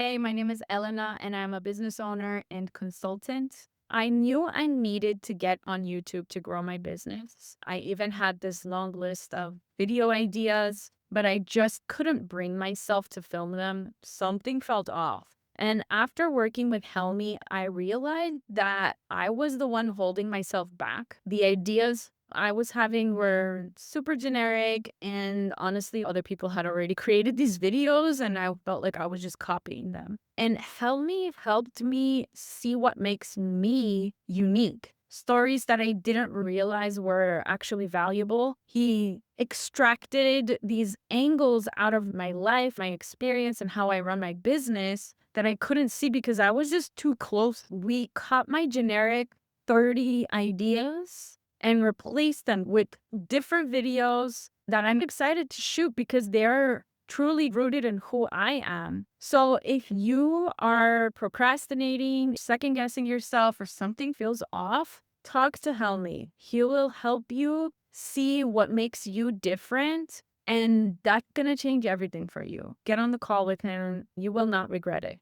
Hey, my name is Elena, and I'm a business owner and consultant. I knew I needed to get on YouTube to grow my business. I even had this long list of video ideas, but I just couldn't bring myself to film them. Something felt off. And after working with Helmi, I realized that I was the one holding myself back. The ideas I was having were super generic, and honestly, other people had already created these videos, and I felt like I was just copying them. And Helmi helped me see what makes me unique. Stories that I didn't realize were actually valuable. He extracted these angles out of my life, my experience, and how I run my business that I couldn't see because I was just too close. We cut my generic 30 ideas and replace them with different videos that I'm excited to shoot because they're truly rooted in who I am. So if you are procrastinating, second guessing yourself, or something feels off, talk to Helmi. He will help you see what makes you different. And that's going to change everything for you. Get on the call with him. You will not regret it.